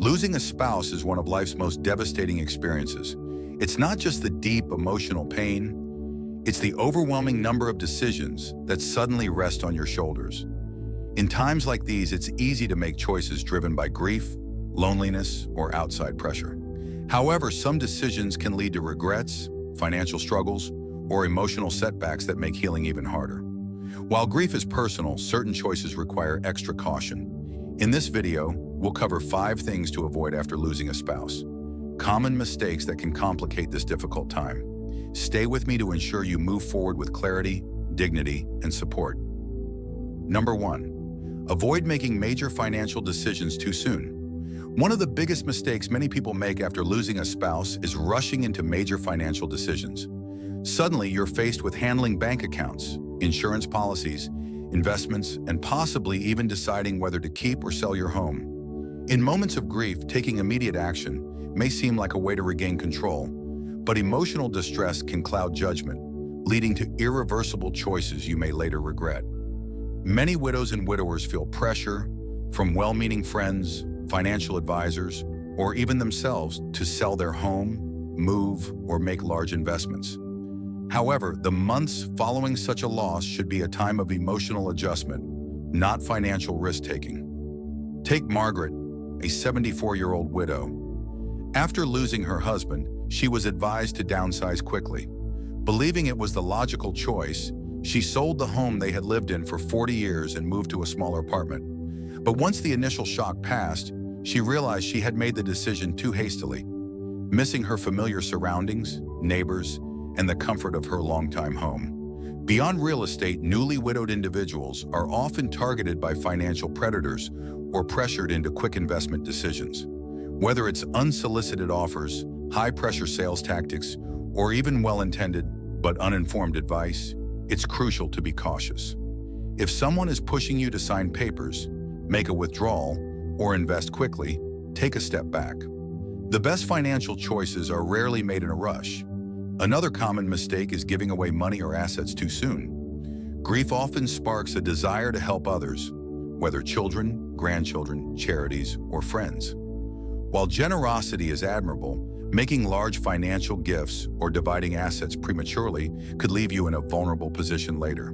Losing a spouse is one of life's most devastating experiences. It's not just the deep emotional pain, it's the overwhelming number of decisions that suddenly rest on your shoulders. In times like these, it's easy to make choices driven by grief, loneliness, or outside pressure. However, some decisions can lead to regrets, financial struggles, or emotional setbacks that make healing even harder. While grief is personal, certain choices require extra caution. In this video, we'll cover 5 things to avoid after losing a spouse. Common mistakes that can complicate this difficult time. Stay with me to ensure you move forward with clarity, dignity, and support. Number 1. Avoid making major financial decisions too soon. One of the biggest mistakes many people make after losing a spouse is rushing into major financial decisions. Suddenly, you're faced with handling bank accounts, insurance policies, investments, and possibly even deciding whether to keep or sell your home. In moments of grief, taking immediate action may seem like a way to regain control, but emotional distress can cloud judgment, leading to irreversible choices you may later regret. Many widows and widowers feel pressure from well-meaning friends, financial advisors, or even themselves to sell their home, move, or make large investments. However, the months following such a loss should be a time of emotional adjustment, not financial risk-taking. Take Margaret, a 74-year-old widow. After losing her husband, she was advised to downsize quickly. Believing it was the logical choice, she sold the home they had lived in for 40 years and moved to a smaller apartment. But once the initial shock passed, she realized she had made the decision too hastily, missing her familiar surroundings, neighbors, and the comfort of her longtime home. Beyond real estate, newly widowed individuals are often targeted by financial predators or pressured into quick investment decisions. Whether it's unsolicited offers, high-pressure sales tactics, or even well-intended but uninformed advice, it's crucial to be cautious. If someone is pushing you to sign papers, make a withdrawal, or invest quickly, take a step back. The best financial choices are rarely made in a rush. Another common mistake is giving away money or assets too soon. Grief often sparks a desire to help others, whether children, grandchildren, charities, or friends. While generosity is admirable, making large financial gifts or dividing assets prematurely could leave you in a vulnerable position later.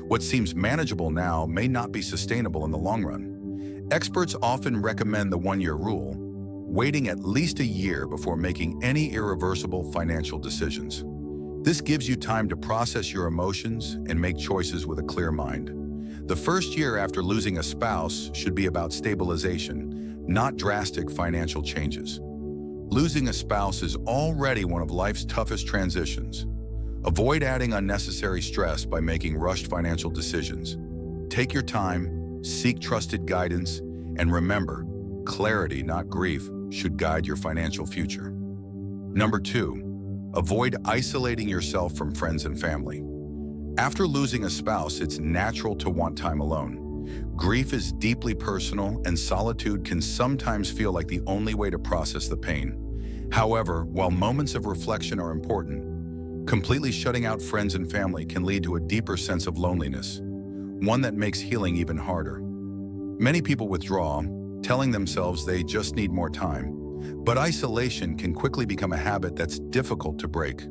What seems manageable now may not be sustainable in the long run. Experts often recommend the 1-year rule, waiting at least a year before making any irreversible financial decisions. This gives you time to process your emotions and make choices with a clear mind. The first year after losing a spouse should be about stabilization, not drastic financial changes. Losing a spouse is already one of life's toughest transitions. Avoid adding unnecessary stress by making rushed financial decisions. Take your time, seek trusted guidance, and remember, clarity, not grief, should guide your financial future. Number 2, avoid isolating yourself from friends and family. After losing a spouse, it's natural to want time alone. Grief is deeply personal, and solitude can sometimes feel like the only way to process the pain. However, while moments of reflection are important, completely shutting out friends and family can lead to a deeper sense of loneliness, one that makes healing even harder. Many people withdraw, telling themselves they just need more time, but isolation can quickly become a habit that's difficult to break.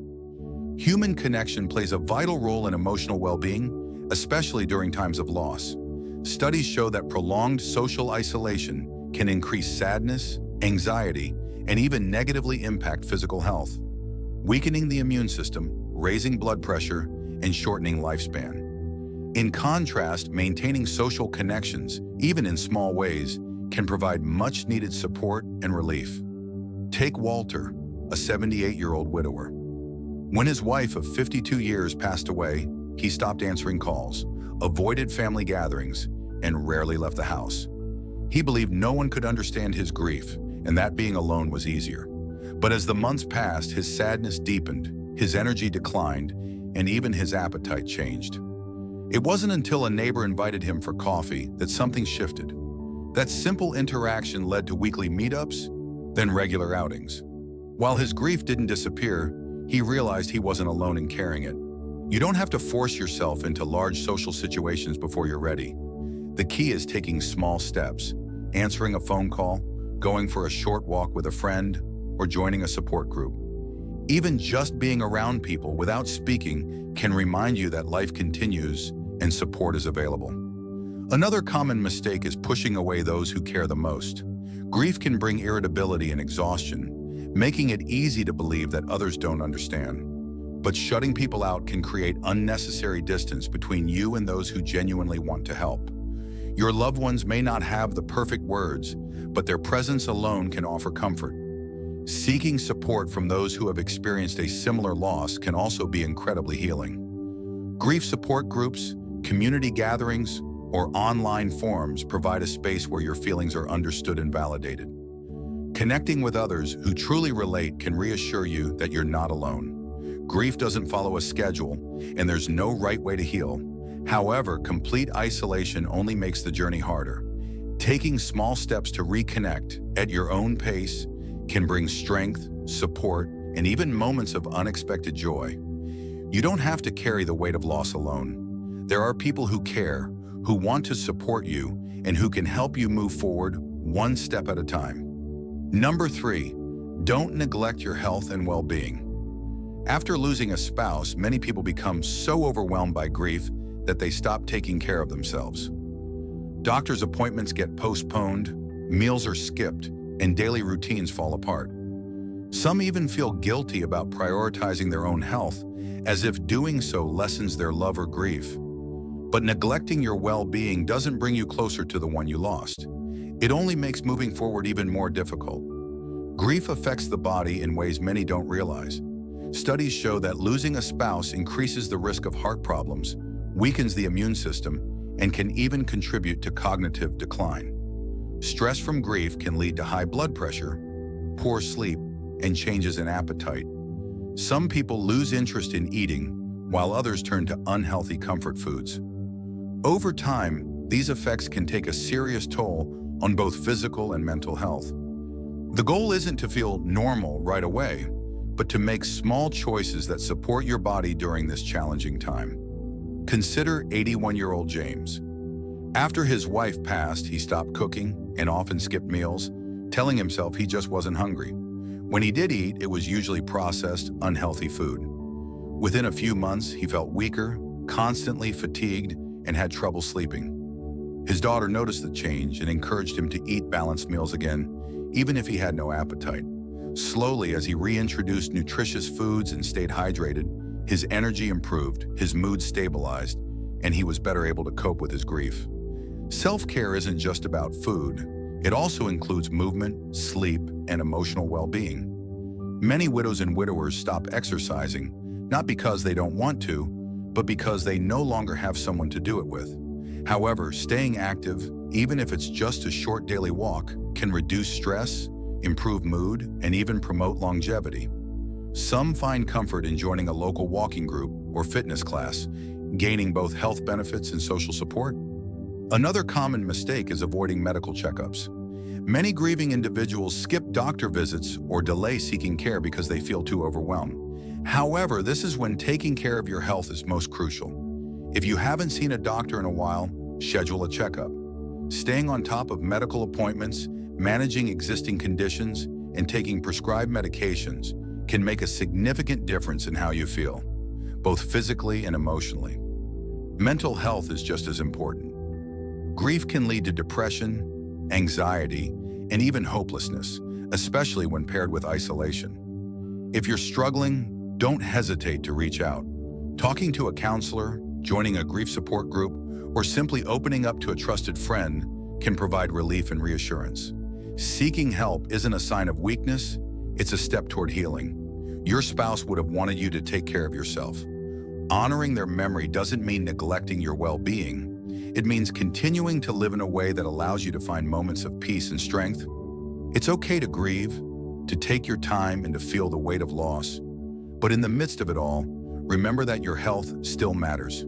Human connection plays a vital role in emotional well-being, especially during times of loss. Studies show that prolonged social isolation can increase sadness, anxiety, and even negatively impact physical health, weakening the immune system, raising blood pressure, and shortening lifespan. In contrast, maintaining social connections, even in small ways, can provide much-needed support and relief. Take Walter, a 78-year-old widower. When his wife of 52 years passed away, he stopped answering calls, avoided family gatherings, and rarely left the house. He believed no one could understand his grief, and that being alone was easier. But as the months passed, his sadness deepened, his energy declined, and even his appetite changed. It wasn't until a neighbor invited him for coffee that something shifted. That simple interaction led to weekly meetups, then regular outings. While his grief didn't disappear, he realized he wasn't alone in carrying it. You don't have to force yourself into large social situations before you're ready. The key is taking small steps, answering a phone call, going for a short walk with a friend, or joining a support group. Even just being around people without speaking can remind you that life continues and support is available. Another common mistake is pushing away those who care the most. Grief can bring irritability and exhaustion, making it easy to believe that others don't understand. But shutting people out can create unnecessary distance between you and those who genuinely want to help. Your loved ones may not have the perfect words, but their presence alone can offer comfort. Seeking support from those who have experienced a similar loss can also be incredibly healing. Grief support groups, community gatherings, or online forums provide a space where your feelings are understood and validated. Connecting with others who truly relate can reassure you that you're not alone. Grief doesn't follow a schedule, and there's no right way to heal. However, complete isolation only makes the journey harder. Taking small steps to reconnect at your own pace can bring strength, support, and even moments of unexpected joy. You don't have to carry the weight of loss alone. There are people who care, who want to support you, and who can help you move forward one step at a time. Number 3, don't neglect your health and well-being. After losing a spouse, many people become so overwhelmed by grief that they stop taking care of themselves. Doctor's appointments get postponed, meals are skipped, and daily routines fall apart. Some even feel guilty about prioritizing their own health, as if doing so lessens their love or grief. But neglecting your well-being doesn't bring you closer to the one you lost. It only makes moving forward even more difficult. Grief affects the body in ways many don't realize. Studies show that losing a spouse increases the risk of heart problems, weakens the immune system, and can even contribute to cognitive decline. Stress from grief can lead to high blood pressure, poor sleep, and changes in appetite. Some people lose interest in eating, while others turn to unhealthy comfort foods. Over time, these effects can take a serious toll on both physical and mental health. The goal isn't to feel normal right away, but to make small choices that support your body during this challenging time. Consider 81-year-old James. After his wife passed, he stopped cooking and often skipped meals, telling himself he just wasn't hungry. When he did eat, it was usually processed, unhealthy food. Within a few months, he felt weaker, constantly fatigued, and had trouble sleeping. His daughter noticed the change and encouraged him to eat balanced meals again, even if he had no appetite. Slowly, as he reintroduced nutritious foods and stayed hydrated, his energy improved, his mood stabilized, and he was better able to cope with his grief. Self-care isn't just about food. It also includes movement, sleep, and emotional well-being. Many widows and widowers stop exercising, not because they don't want to, but because they no longer have someone to do it with. However, staying active, even if it's just a short daily walk, can reduce stress, improve mood, and even promote longevity. Some find comfort in joining a local walking group or fitness class, gaining both health benefits and social support. Another common mistake is avoiding medical checkups. Many grieving individuals skip doctor visits or delay seeking care because they feel too overwhelmed. However, this is when taking care of your health is most crucial. If you haven't seen a doctor in a while, schedule a checkup. Staying on top of medical appointments, managing existing conditions, and taking prescribed medications can make a significant difference in how you feel, both physically and emotionally. Mental health is just as important. Grief can lead to depression, anxiety, and even hopelessness, especially when paired with isolation. If you're struggling, don't hesitate to reach out. Talking to a counselor, joining a grief support group, or simply opening up to a trusted friend can provide relief and reassurance. Seeking help isn't a sign of weakness, it's a step toward healing. Your spouse would have wanted you to take care of yourself. Honoring their memory doesn't mean neglecting your well-being. It means continuing to live in a way that allows you to find moments of peace and strength. It's okay to grieve, to take your time and to feel the weight of loss. But in the midst of it all, remember that your health still matters.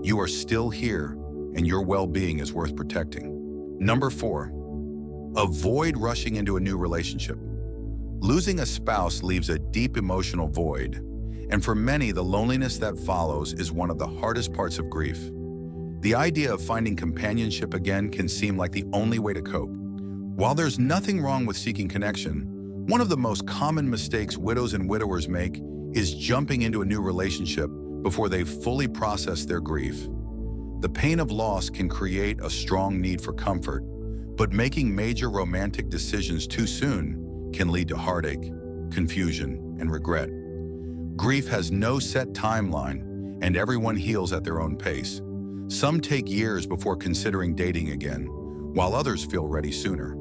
You are still here, and your well-being is worth protecting. Number 4, avoid rushing into a new relationship. Losing a spouse leaves a deep emotional void, and for many, the loneliness that follows is one of the hardest parts of grief. The idea of finding companionship again can seem like the only way to cope. While there's nothing wrong with seeking connection, one of the most common mistakes widows and widowers make is jumping into a new relationship before they've fully processed their grief. The pain of loss can create a strong need for comfort, but making major romantic decisions too soon can lead to heartache, confusion, and regret. Grief has no set timeline, and everyone heals at their own pace. Some take years before considering dating again, while others feel ready sooner.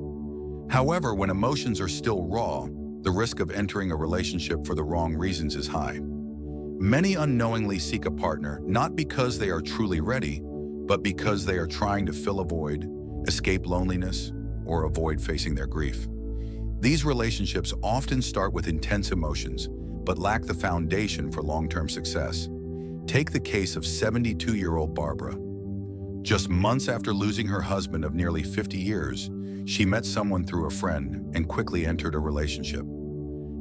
However, when emotions are still raw, the risk of entering a relationship for the wrong reasons is high. Many unknowingly seek a partner not because they are truly ready, but because they are trying to fill a void, escape loneliness, or avoid facing their grief. These relationships often start with intense emotions, but lack the foundation for long-term success. Take the case of 72-year-old Barbara. Just months after losing her husband of nearly 50 years, she met someone through a friend and quickly entered a relationship.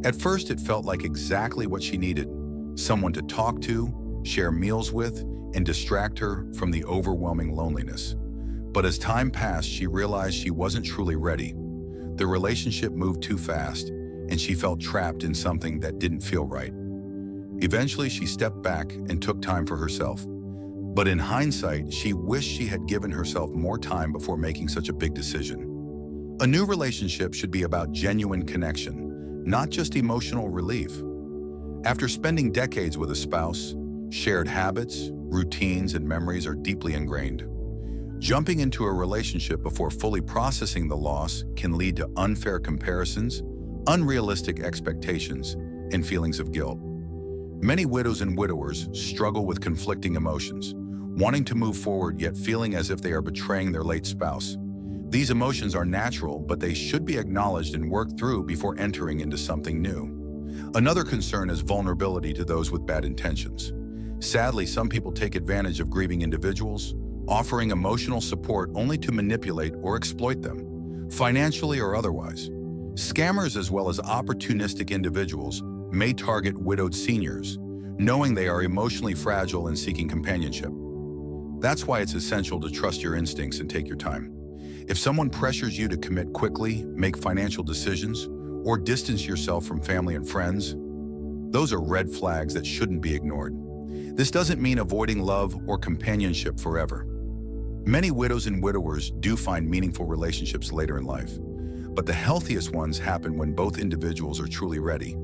At first, it felt like exactly what she needed: someone to talk to, share meals with, and distract her from the overwhelming loneliness. But as time passed, she realized she wasn't truly ready. The relationship moved too fast, and she felt trapped in something that didn't feel right. Eventually, she stepped back and took time for herself. But in hindsight, she wished she had given herself more time before making such a big decision. A new relationship should be about genuine connection, not just emotional relief. After spending decades with a spouse, shared habits, routines, and memories are deeply ingrained. Jumping into a relationship before fully processing the loss can lead to unfair comparisons, unrealistic expectations, and feelings of guilt. Many widows and widowers struggle with conflicting emotions, wanting to move forward yet feeling as if they are betraying their late spouse. These emotions are natural, but they should be acknowledged and worked through before entering into something new. Another concern is vulnerability to those with bad intentions. Sadly, some people take advantage of grieving individuals, offering emotional support only to manipulate or exploit them, financially or otherwise. Scammers as well as opportunistic individuals may target widowed seniors, knowing they are emotionally fragile and seeking companionship. That's why it's essential to trust your instincts and take your time. If someone pressures you to commit quickly, make financial decisions, or distance yourself from family and friends, those are red flags that shouldn't be ignored. This doesn't mean avoiding love or companionship forever. Many widows and widowers do find meaningful relationships later in life, but the healthiest ones happen when both individuals are truly ready.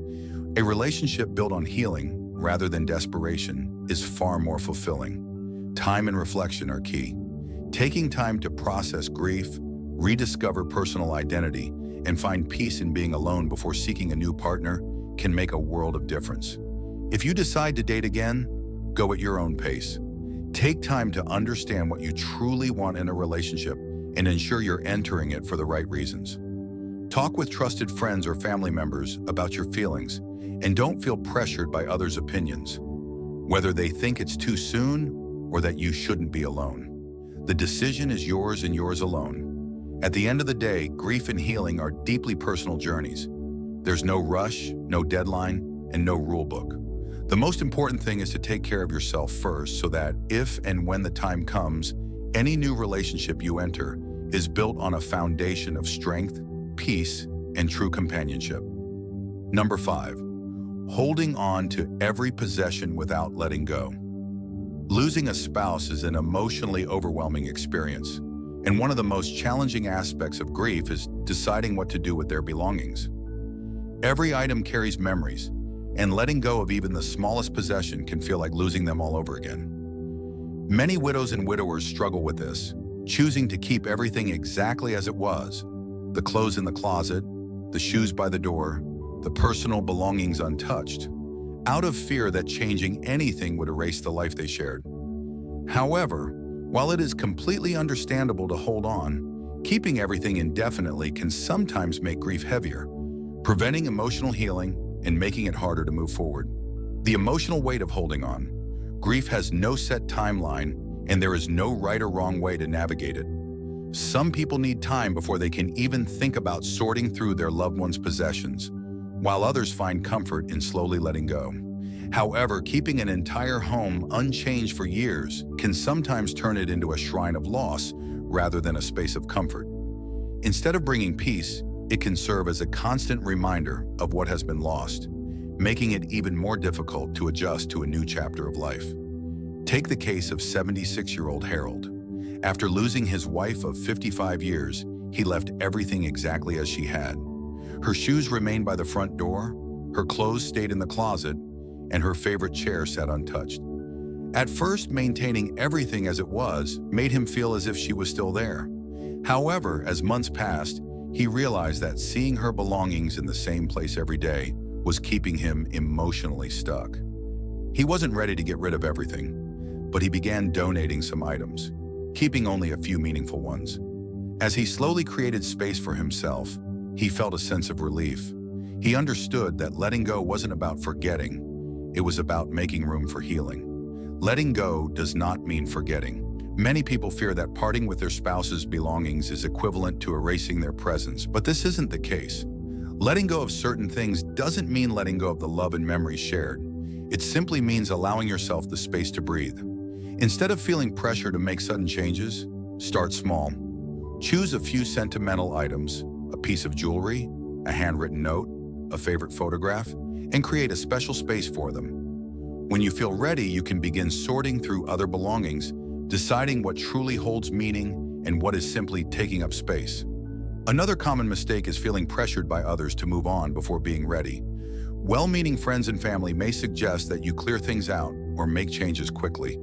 A relationship built on healing, rather than desperation, is far more fulfilling. Time and reflection are key. Taking time to process grief, rediscover personal identity, and find peace in being alone before seeking a new partner can make a world of difference. If you decide to date again, go at your own pace. Take time to understand what you truly want in a relationship and ensure you're entering it for the right reasons. Talk with trusted friends or family members about your feelings, and don't feel pressured by others' opinions, whether they think it's too soon or that you shouldn't be alone. The decision is yours and yours alone. At the end of the day, grief and healing are deeply personal journeys. There's no rush, no deadline, and no rule book. The most important thing is to take care of yourself first so that if and when the time comes, any new relationship you enter is built on a foundation of strength, peace, and true companionship. Number 5, holding on to every possession without letting go. Losing a spouse is an emotionally overwhelming experience, and one of the most challenging aspects of grief is deciding what to do with their belongings. Every item carries memories, and letting go of even the smallest possession can feel like losing them all over again. Many widows and widowers struggle with this, choosing to keep everything exactly as it was: the clothes in the closet, the shoes by the door, the personal belongings untouched, out of fear that changing anything would erase the life they shared. However, while it is completely understandable to hold on, keeping everything indefinitely can sometimes make grief heavier, preventing emotional healing and making it harder to move forward. The emotional weight of holding on. Grief has no set timeline, and there is no right or wrong way to navigate it. Some people need time before they can even think about sorting through their loved one's possessions, while others find comfort in slowly letting go. However, keeping an entire home unchanged for years can sometimes turn it into a shrine of loss rather than a space of comfort. Instead of bringing peace, it can serve as a constant reminder of what has been lost, making it even more difficult to adjust to a new chapter of life. Take the case of 76-year-old Harold. After losing his wife of 55 years, he left everything exactly as she had. Her shoes remained by the front door, her clothes stayed in the closet, and her favorite chair sat untouched. At first, maintaining everything as it was made him feel as if she was still there. However, as months passed, he realized that seeing her belongings in the same place every day was keeping him emotionally stuck. He wasn't ready to get rid of everything, but he began donating some items, keeping only a few meaningful ones. As he slowly created space for himself, he felt a sense of relief. He understood that letting go wasn't about forgetting, it was about making room for healing. Letting go does not mean forgetting. Many people fear that parting with their spouse's belongings is equivalent to erasing their presence, but this isn't the case. Letting go of certain things doesn't mean letting go of the love and memories shared. It simply means allowing yourself the space to breathe. Instead of feeling pressure to make sudden changes, start small. Choose a few sentimental items, a piece of jewelry, a handwritten note, a favorite photograph, and create a special space for them. When you feel ready, you can begin sorting through other belongings, deciding what truly holds meaning and what is simply taking up space. Another common mistake is feeling pressured by others to move on before being ready. Well-meaning friends and family may suggest that you clear things out or make changes quickly,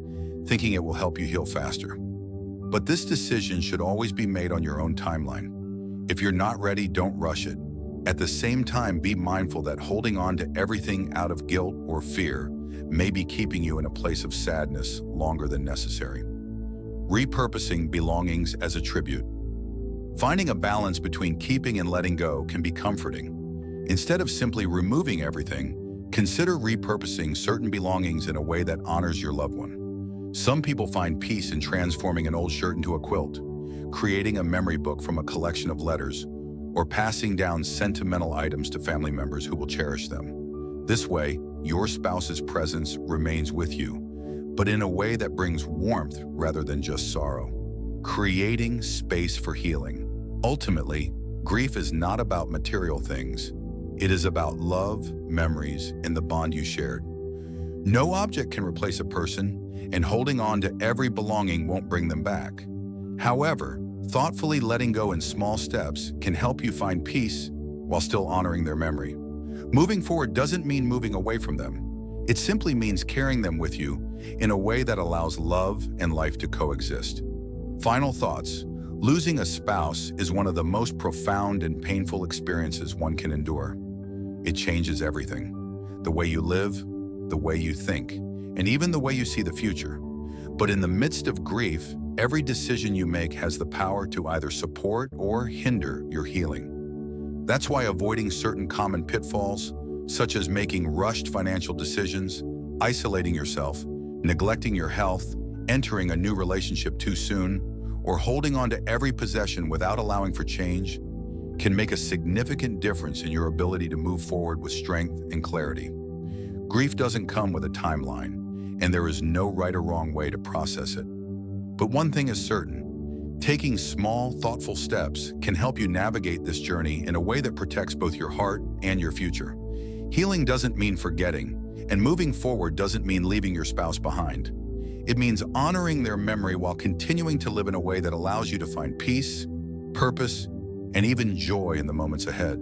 thinking it will help you heal faster. But this decision should always be made on your own timeline. If you're not ready, don't rush it. At the same time, be mindful that holding on to everything out of guilt or fear may be keeping you in a place of sadness longer than necessary. Repurposing belongings as a tribute. Finding a balance between keeping and letting go can be comforting. Instead of simply removing everything, consider repurposing certain belongings in a way that honors your loved one. Some people find peace in transforming an old shirt into a quilt, creating a memory book from a collection of letters, or passing down sentimental items to family members who will cherish them. This way, your spouse's presence remains with you, but in a way that brings warmth rather than just sorrow. Creating space for healing. Ultimately, grief is not about material things. It is about love, memories, and the bond you shared. No object can replace a person, and holding on to every belonging won't bring them back. However, thoughtfully letting go in small steps can help you find peace while still honoring their memory. Moving forward doesn't mean moving away from them. It simply means carrying them with you in a way that allows love and life to coexist. Final thoughts. Losing a spouse is one of the most profound and painful experiences one can endure. It changes everything. The way you live, the way you think, and even the way you see the future. But in the midst of grief, every decision you make has the power to either support or hinder your healing. That's why avoiding certain common pitfalls, such as making rushed financial decisions, isolating yourself, neglecting your health, entering a new relationship too soon, or holding on to every possession without allowing for change, can make a significant difference in your ability to move forward with strength and clarity. Grief doesn't come with a timeline, and there is no right or wrong way to process it. But one thing is certain. Taking small, thoughtful steps can help you navigate this journey in a way that protects both your heart and your future. Healing doesn't mean forgetting, and moving forward doesn't mean leaving your spouse behind. It means honoring their memory while continuing to live in a way that allows you to find peace, purpose, and even joy in the moments ahead.